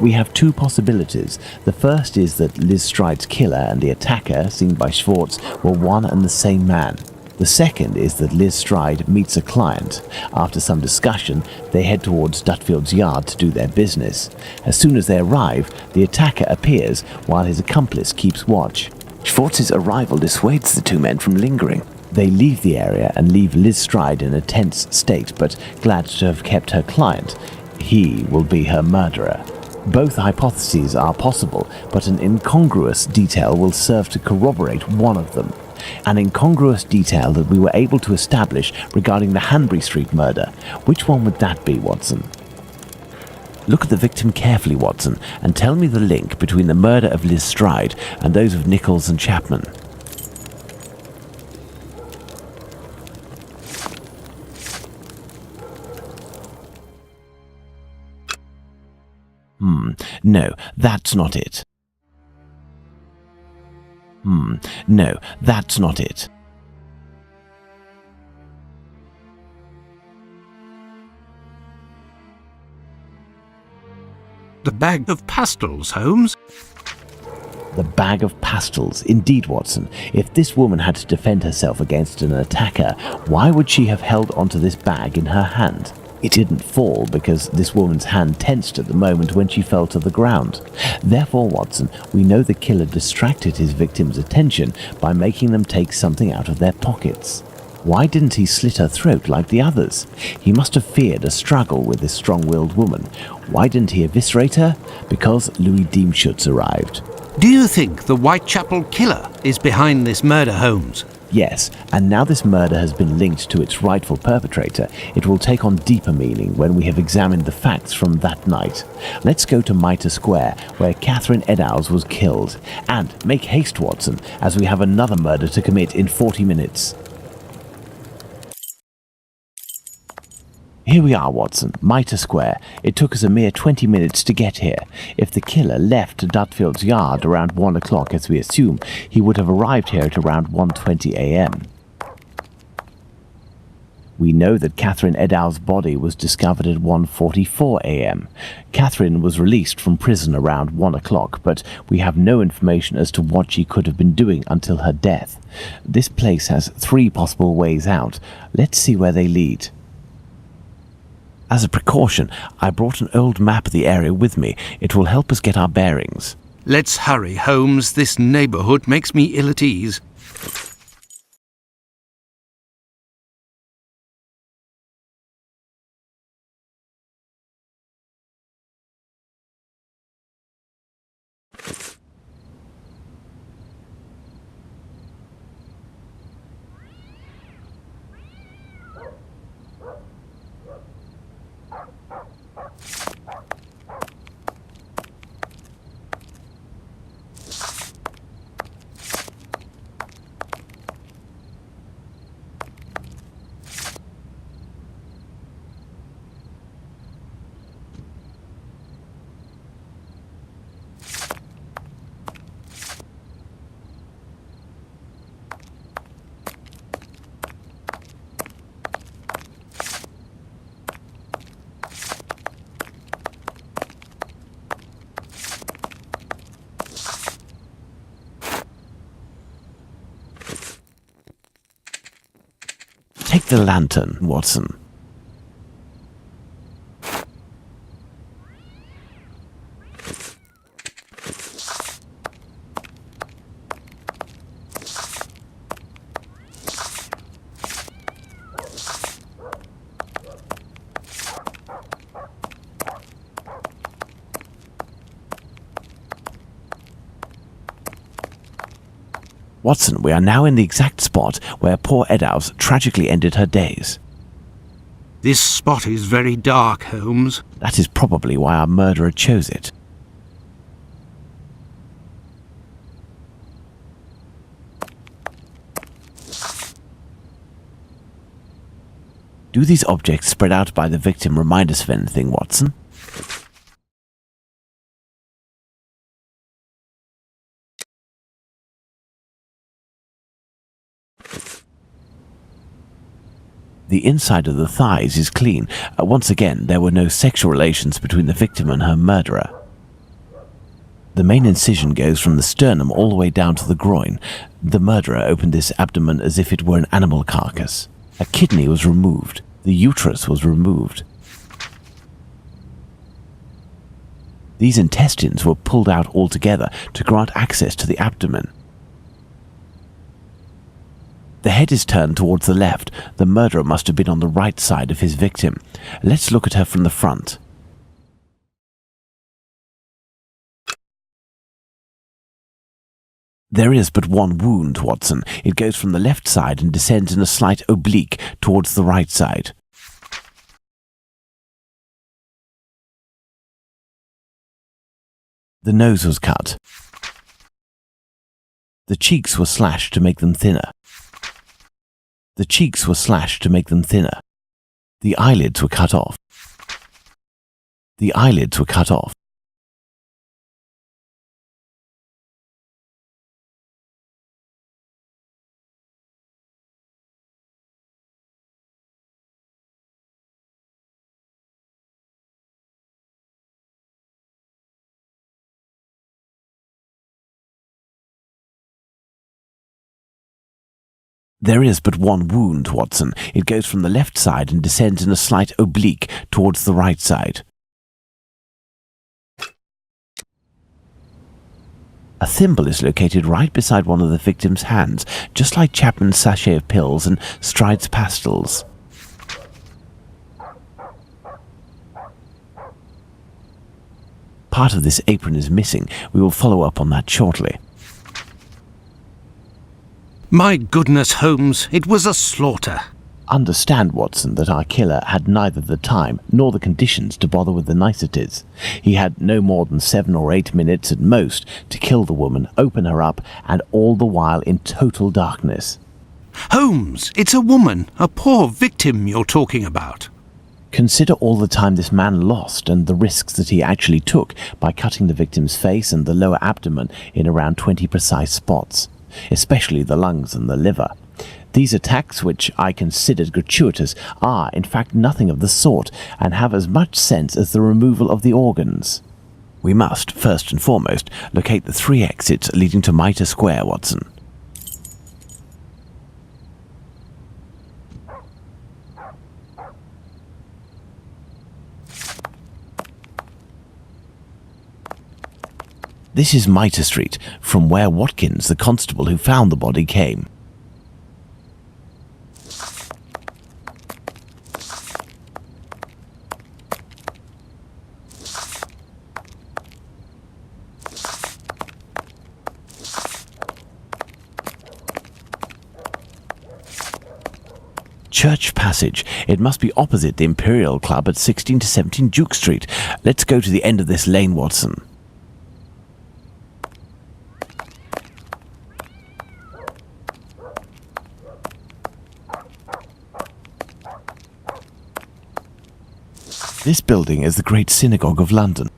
We have two possibilities. The first is that Liz Stride's killer and the attacker, seen by Schwartz, were one and the same man. The second is that Liz Stride meets a client. After some discussion, they head towards Dutfield's yard to do their business. As soon as they arrive, the attacker appears while his accomplice keeps watch. Schwartz's arrival dissuades the two men from lingering. They leave the area and leave Liz Stride in a tense state, but glad to have kept her client. He will be her murderer. Both hypotheses are possible, but an incongruous detail will serve to corroborate one of them. An incongruous detail that we were able to establish regarding the Hanbury Street murder. Which one would that be, Watson? Look at the victim carefully, Watson, and tell me the link between the murder of Liz Stride and those of Nichols and Chapman. No, that's not it. No, that's not it. The bag of pastels, Holmes? The bag of pastels. Indeed, Watson. If this woman had to defend herself against an attacker, why would she have held onto this bag in her hand? It didn't fall because this woman's hand tensed at the moment when she fell to the ground. Therefore, Watson, we know the killer distracted his victim's attention by making them take something out of their pockets. Why didn't he slit her throat like the others? He must have feared a struggle with this strong-willed woman. Why didn't he eviscerate her? Because Louis Diemschutz arrived. Do you think the Whitechapel killer is behind this murder, Holmes? Yes, and now this murder has been linked to its rightful perpetrator, it will take on deeper meaning when we have examined the facts from that night. Let's go to Mitre Square, where Catherine Eddowes was killed. And make haste, Watson, as we have another murder to commit in 40 minutes. Here we are, Watson, Mitre Square. It took us a mere 20 minutes to get here. If the killer left Dutfield's yard around 1 o'clock, as we assume, he would have arrived here at around 1:20 a.m. We know that Catherine Eddowes' body was discovered at 1:44 a.m. Catherine was released from prison around 1 o'clock, but we have no information as to what she could have been doing until her death. This place has 3 possible ways out. Let's see where they lead. As a precaution, I brought an old map of the area with me. It will help us get our bearings. Let's hurry, Holmes. This neighbourhood makes me ill at ease. Take the lantern, Watson. Watson, we are now in the exact spot where poor Eddowes tragically ended her days. This spot is very dark, Holmes. That is probably why our murderer chose it. Do these objects spread out by the victim remind us of anything, Watson? The inside of the thighs is clean. Once again, there were no sexual relations between the victim and her murderer. The main incision goes from the sternum all the way down to the groin. The murderer opened this abdomen as if it were an animal carcass. A kidney was removed. The uterus was removed. These intestines were pulled out altogether to grant access to the abdomen. The head is turned towards the left. The murderer must have been on the right side of his victim. Let's look at her from the front. There is but one wound, Watson. It goes from the left side and descends in a slight oblique towards the right side. The nose was cut. The cheeks were slashed to make them thinner. The cheeks were slashed to make them thinner. The eyelids were cut off. The eyelids were cut off. There is but one wound, Watson. It goes from the left side and descends in a slight oblique towards the right side. A thimble is located right beside one of the victim's hands, just like Chapman's sachet of pills and Stride's pastils. Part of this apron is missing. We will follow up on that shortly. My goodness, Holmes, it was a slaughter. Understand, Watson, that our killer had neither the time nor the conditions to bother with the niceties. He had no more than 7 or 8 minutes at most to kill the woman, open her up, and all the while in total darkness. Holmes, it's a woman, a poor victim you're talking about. Consider all the time this man lost and the risks that he actually took by cutting the victim's face and the lower abdomen in around 20 precise spots, especially the lungs and the liver. These attacks, which I considered gratuitous, are in fact nothing of the sort and have as much sense as the removal of the organs. We must, first and foremost, locate the 3 exits leading to Mitre Square, Watson. This is Mitre Street, from where Watkins, the constable who found the body, came. Church Passage. It must be opposite the Imperial Club at 16 to 17 Duke Street. Let's go to the end of this lane, Watson. This building is the Great Synagogue of London.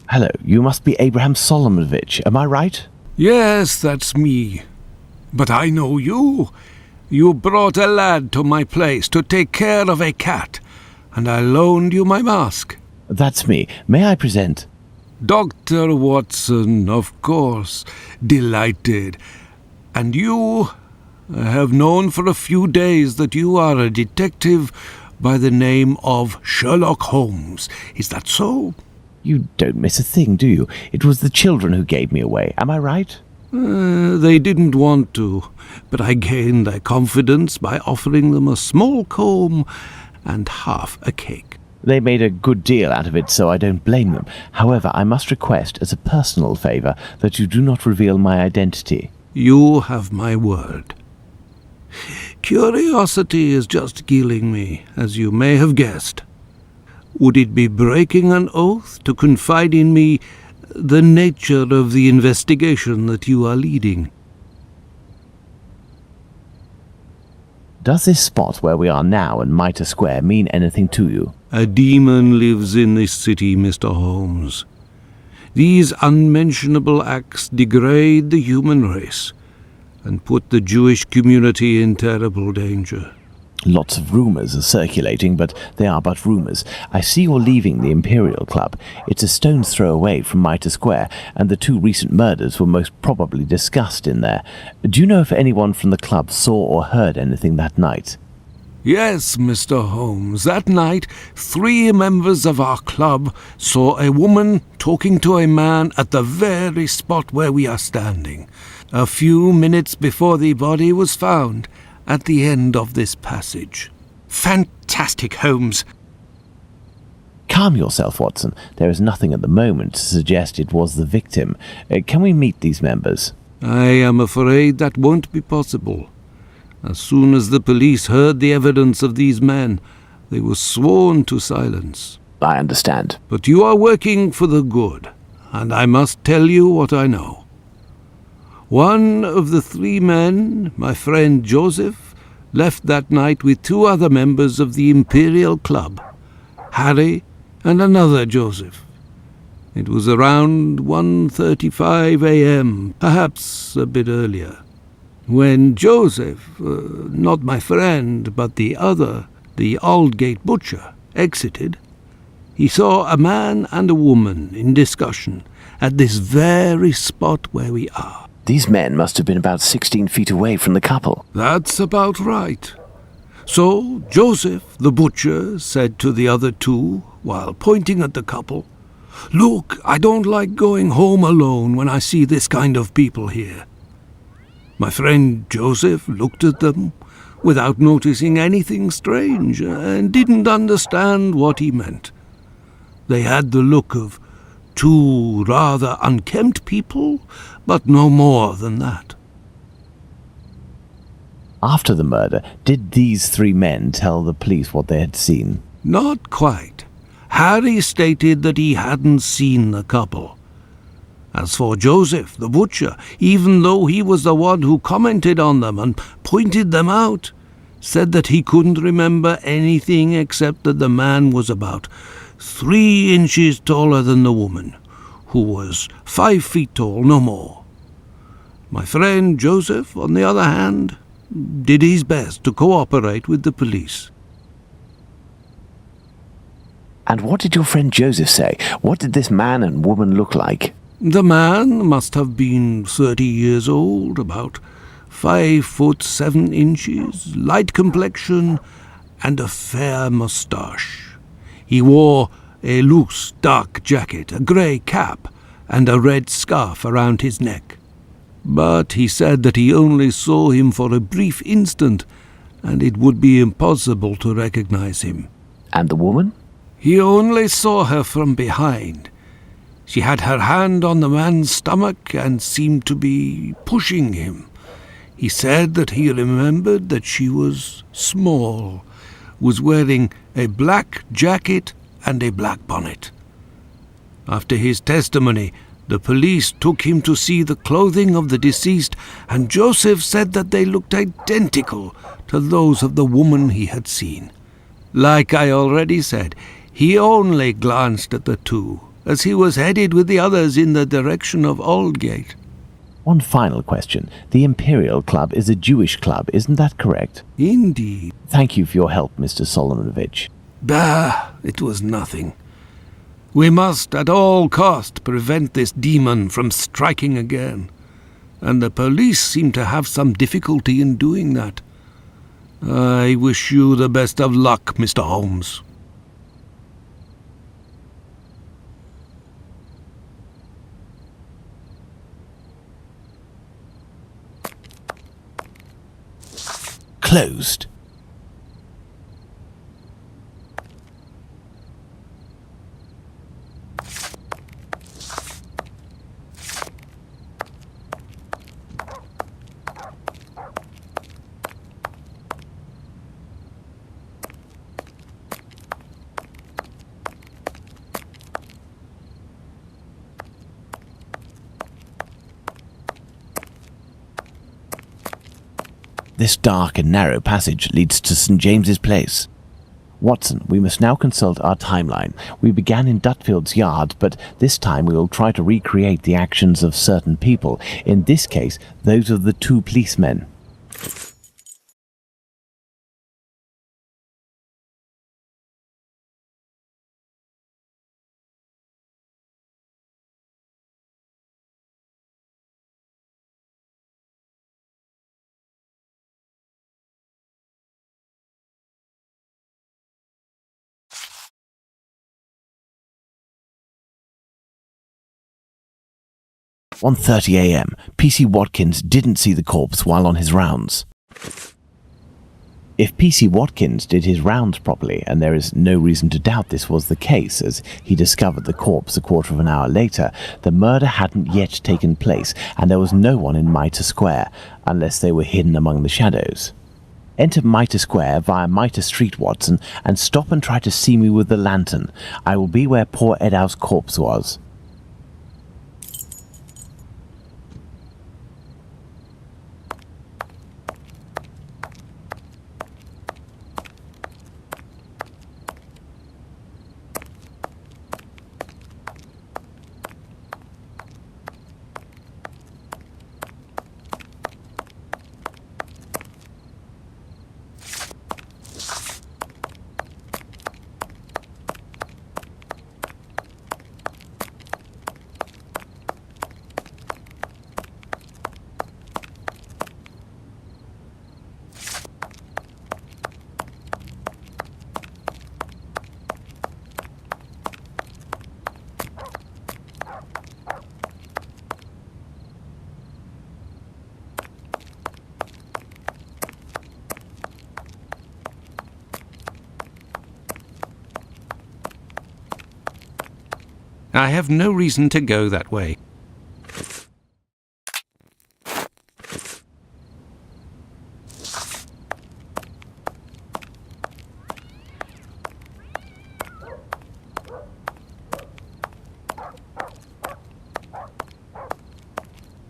Hello, you must be Abraham Solomonovich, am I right? Yes, that's me. But I know you. You brought a lad to my place to take care of a cat, and I loaned you my mask. That's me. May I present? Dr. Watson, of course. Delighted. And you, I have known for a few days that you are a detective by the name of Sherlock Holmes. Is that so? You don't miss a thing, do you? It was the children who gave me away, am I right? They didn't want to, but I gained their confidence by offering them a small comb and half a cake. They made a good deal out of it, so I don't blame them. However, I must request, as a personal favour, that you do not reveal my identity. You have my word. Curiosity is just killing me, as you may have guessed. Would it be breaking an oath to confide in me the nature of the investigation that you are leading? Does this spot where we are now in Mitre Square mean anything to you? A demon lives in this city, Mr. Holmes. These unmentionable acts degrade the human race and put the Jewish community in terrible danger. Lots of rumours are circulating, but they are but rumours. I see you're leaving the Imperial Club. It's a stone's throw away from Mitre Square, and the 2 recent murders were most probably discussed in there. Do you know if anyone from the club saw or heard anything that night? Yes, Mr. Holmes. That night, 3 members of our club saw a woman talking to a man at the very spot where we are standing, a few minutes before the body was found, at the end of this passage. Fantastic, Holmes. Calm yourself, Watson. There is nothing at the moment to suggest it was the victim. Can we meet these members? I am afraid that won't be possible. As soon as the police heard the evidence of these men, they were sworn to silence. I understand. But you are working for the good, and I must tell you what I know. One of the 3 men, my friend Joseph, left that night with 2 other members of the Imperial Club, Harry and another Joseph. It was around 1:35 a.m., perhaps a bit earlier. When Joseph, not my friend, but the other, the Aldgate butcher, exited, he saw a man and a woman in discussion at this very spot where we are. These men must have been about 16 feet away from the couple. That's about right. So Joseph, the butcher, said to the other 2, while pointing at the couple, "Look, I don't like going home alone when I see this kind of people here." My friend Joseph looked at them without noticing anything strange and didn't understand what he meant. They had the look of 2 rather unkempt people, but no more than that. After the murder, did these 3 men tell the police what they had seen? Not quite. Harry stated that he hadn't seen the couple. As for Joseph, the butcher, even though he was the one who commented on them and pointed them out, said that he couldn't remember anything except that the man was about 3 inches taller than the woman, who was 5 feet tall, no more. My friend Joseph, on the other hand, did his best to cooperate with the police. And what did your friend Joseph say? What did this man and woman look like? The man must have been 30 years old, about 5 foot 7 inches, light complexion, and a fair moustache. He wore a loose, dark jacket, a grey cap, and a red scarf around his neck. But he said that he only saw him for a brief instant, and it would be impossible to recognize him. And the woman? He only saw her from behind. She had her hand on the man's stomach and seemed to be pushing him. He said that he remembered that she was small, was wearing a black jacket and a black bonnet. After his testimony, the police took him to see the clothing of the deceased, and Joseph said that they looked identical to those of the woman he had seen. Like I already said, he only glanced at the 2, as he was headed with the others in the direction of Aldgate. One final question. The Imperial Club is a Jewish club, isn't that correct? Indeed. Thank you for your help, Mr. Solomonovich. Bah, it was nothing. We must at all cost prevent this demon from striking again, and the police seem to have some difficulty in doing that. I wish you the best of luck, Mr. Holmes. Closed. This dark and narrow passage leads to St. James's Place. Watson, we must now consult our timeline. We began in Dutfield's yard, but this time we will try to recreate the actions of certain people, in this case, those of the 2 policemen. 1:30 a.m. PC Watkins didn't see the corpse while on his rounds. If PC Watkins did his rounds properly, and there is no reason to doubt this was the case as he discovered the corpse a quarter of an hour later, the murder hadn't yet taken place and there was no one in Mitre Square, unless they were hidden among the shadows. Enter Mitre Square via Mitre Street, Watson, and stop and try to see me with the lantern. I will be where poor Edow's corpse was. I have no reason to go that way.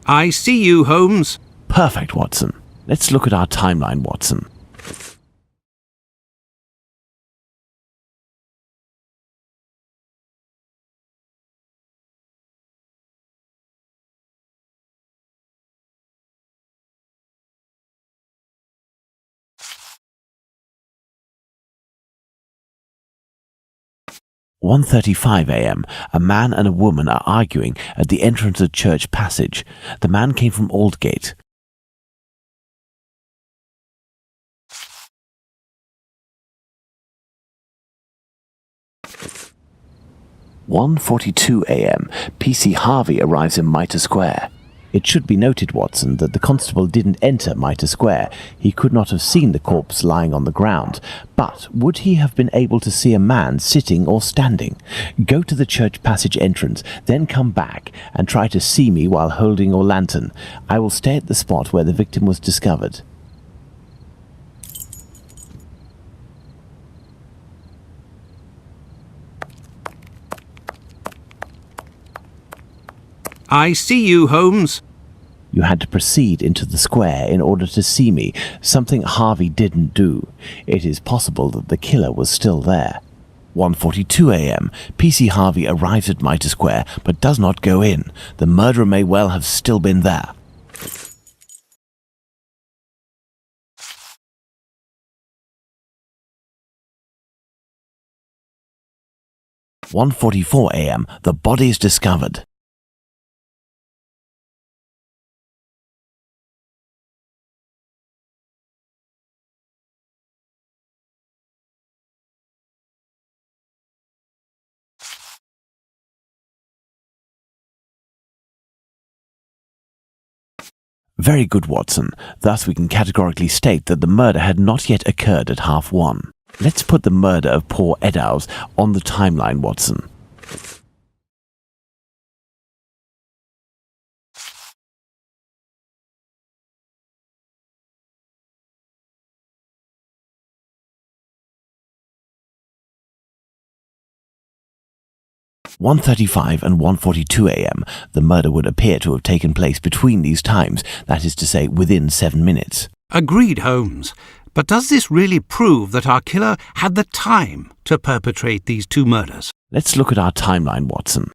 I see you, Holmes. Perfect, Watson. Let's look at our timeline, Watson. "1:35 a.m. A man and a woman are arguing at the entrance of Church Passage. The man came from Aldgate. 1:42 a.m. PC Harvey arrives in Mitre Square. It should be noted, Watson, that the constable didn't enter Mitre Square. He could not have seen the corpse lying on the ground. But would he have been able to see a man sitting or standing? Go to the Church Passage entrance, then come back and try to see me while holding your lantern. I will stay at the spot where the victim was discovered." I see you, Holmes. You had to proceed into the square in order to see me, something Harvey didn't do. It is possible that the killer was still there. 1:42 a.m. PC Harvey arrives at Mitre Square but does not go in. The murderer may well have still been there. 1:44 a.m. The body is discovered. Very good, Watson. Thus we can categorically state that the murder had not yet occurred at 1:30. Let's put the murder of poor Eddowes on the timeline, Watson. "1:35 and 1:42 a.m. The murder would appear to have taken place between these times, that is to say, within 7 minutes. Agreed, Holmes. But does this really prove that our killer had the time to perpetrate these two murders? Let's look at our timeline, Watson.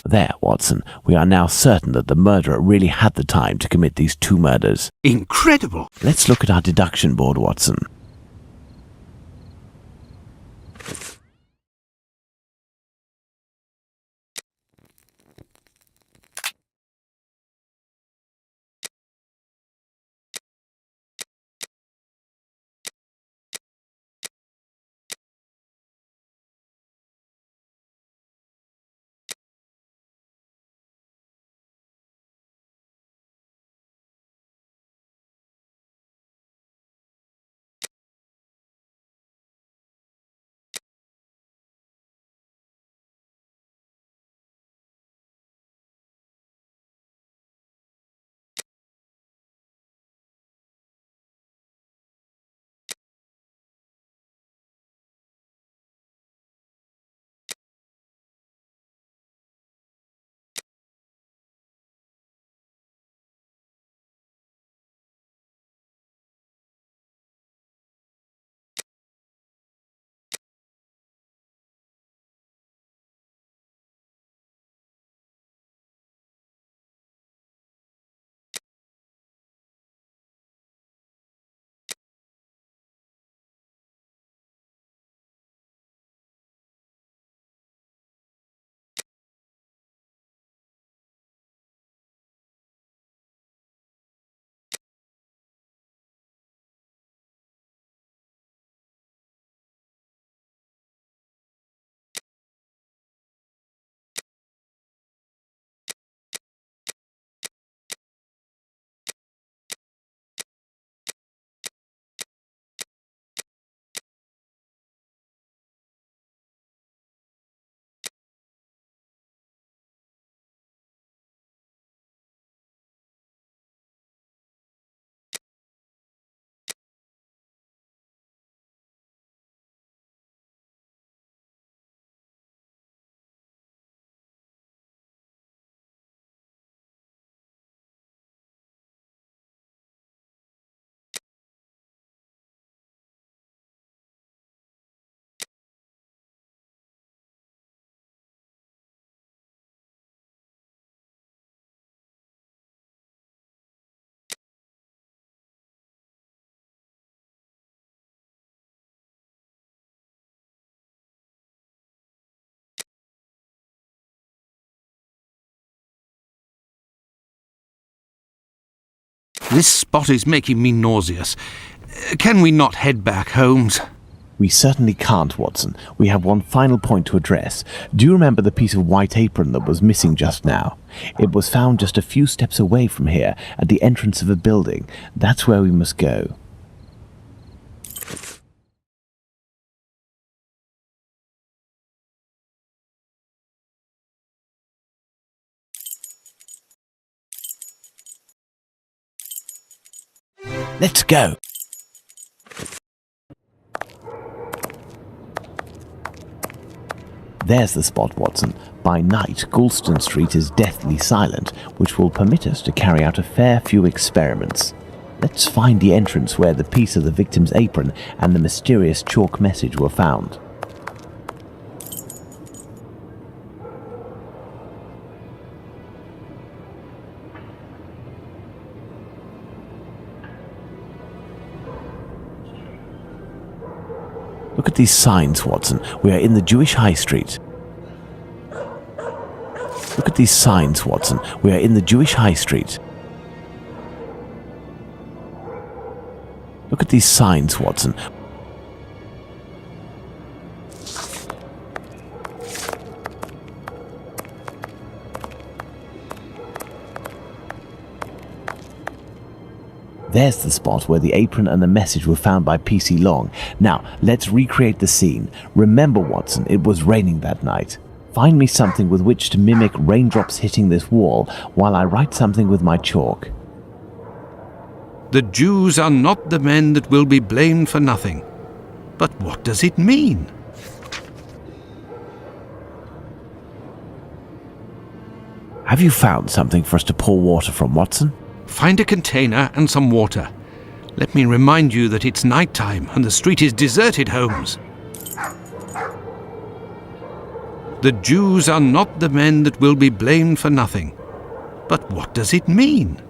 There, Watson, we are now certain that the murderer really had the time to commit these two murders. Incredible! Let's look at our deduction board, Watson. This spot is making me nauseous. Can we not head back, Holmes? We certainly can't, Watson. We have one final point to address. Do you remember the piece of white apron that was missing just now? It was found just a few steps away from here, at the entrance of a building. That's where we must go. Let's go! There's the spot, Watson. By night, Goulston Street is deathly silent, which will permit us to carry out a fair few experiments. Let's find the entrance where the piece of the victim's apron and the mysterious chalk message were found. Look at these signs, Watson. We are in the Jewish High Street. Look at these signs, Watson. We are in the Jewish High Street. Look at these signs, Watson. There's the spot where the apron and the message were found by PC Long. Now, let's recreate the scene. Remember, Watson, it was raining that night. Find me something with which to mimic raindrops hitting this wall while I write something with my chalk. The Jews are not the men that will be blamed for nothing. But what does it mean? Have you found something for us to pour water from, Watson? Find a container and some water. Let me remind you that it's night time and the street is deserted, Holmes. The Jews are not the men that will be blamed for nothing. But what does it mean?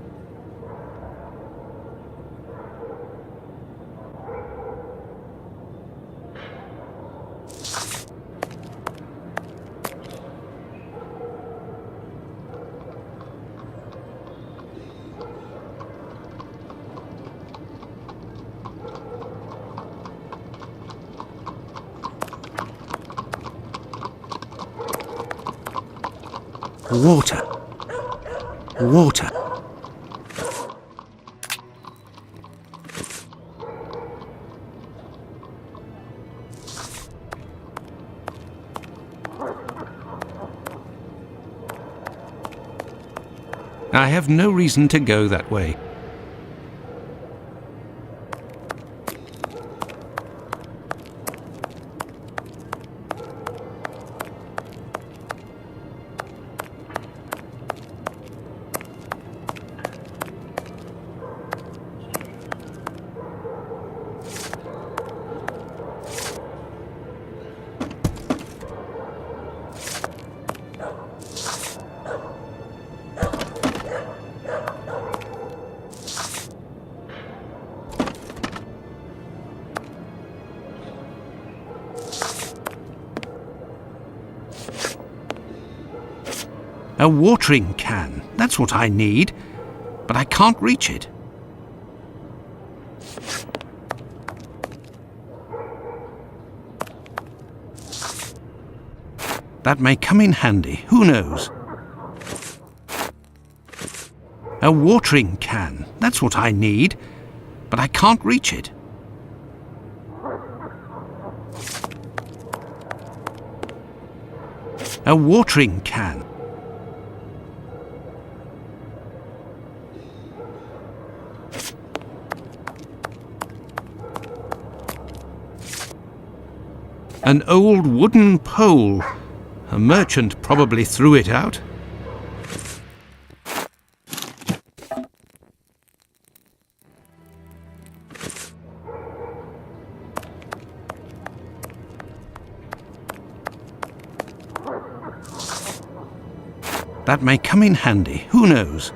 Water. Water. I have no reason to go that way. A watering can, that's what I need, but I can't reach it. That may come in handy, who knows? A watering can, that's what I need, but I can't reach it. A watering can. An old wooden pole. A merchant probably threw it out. That may come in handy, who knows?